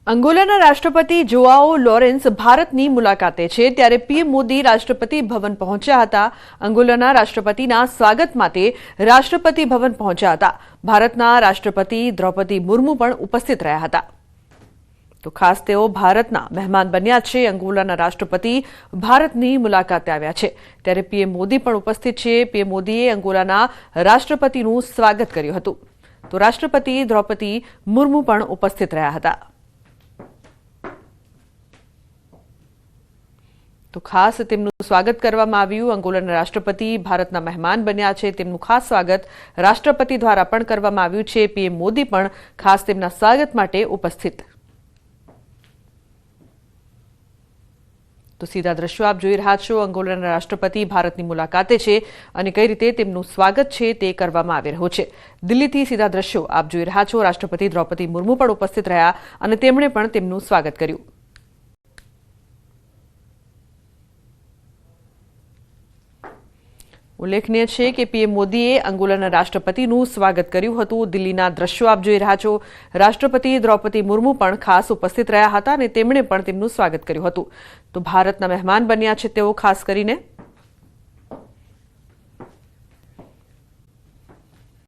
અંગોલાના રાષ્ટ્રપતિ Joao Lawrence ભારતની મુલાકાતે છે ત્યારે પીએમ મોદી રાષ્ટ્રપતિ ભવન પહોંચ્યા હતા। અંગોલાના રાષ્ટ્રપતિના સ્વાગત માટે રાષ્ટ્રપતિ ભવન પહોંચ્યા હતા। ભારતના રાષ્ટ્રપતિ દ્રૌપદી મુર્મુ પણ ઉપસ્થિત રહ્યા હતા। તો ખાસ તેઓ ભારતના મહેમાન બન્યા છે। અંગોલાના રાષ્ટ્રપતિ ભારતની મુલાકાતે આવ્યા છે ત્યારે પીએમ મોદી પણ ઉપસ્થિત છે। પીએમ મોદીએ અંગોલાના રાષ્ટ્રપતિનું સ્વાગત કર્યું હતું। તો રાષ્ટ્રપતિ દ્રૌપદી મુર્મુ પણ ઉપસ્થિત રહ્યા હતા। તો ખાસ તેમનું સ્વાગત કરવામાં આવ્યું। અંગોલાના રાષ્ટ્રપતિ ભારતના મહેમાન બન્યા છે, તેમનું ખાસ સ્વાગત રાષ્ટ્રપતિ દ્વારા પણ કરવામાં આવ્યું છે। પીએમ મોદી પણ ખાસ તેમના સ્વાગત માટે ઉપસ્થિત। તો સીધા દ્રશ્યો આપ જોઈ રહ્યા છો। અંગોલાના રાષ્ટ્રપતિ ભારતની મુલાકાતે છે અને કઈ રીતે તેમનું સ્વાગત છે તે કરવામાં આવી રહ્યું છે। દિલ્હીથી સીધા દ્રશ્યો આપ જોઈ રહ્યા છો। રાષ્ટ્રપતિ દ્રૌપદી મુર્મુ પણ ઉપસ્થિત રહ્યા અને તેમણે પણ તેમનું સ્વાગત કર્યું। ઉલ્લેખનીય છે કે પીએમ મોદીએ અંગોલાના રાષ્ટ્રપતિનું સ્વાગત કર્યું હતું। દિલ્હીના દ્રશ્યો આપ જોઈ રહ્યા છો। રાષ્ટ્રપતિ દ્રૌપદી મુર્મુ પણ ખાસ ઉપસ્થિત રહ્યા હતા અને તેમણે પણ તેમનું સ્વાગત કર્યું હતું। તો ભારતના મહેમાન બન્યા છે તેઓ ખાસ કરીને।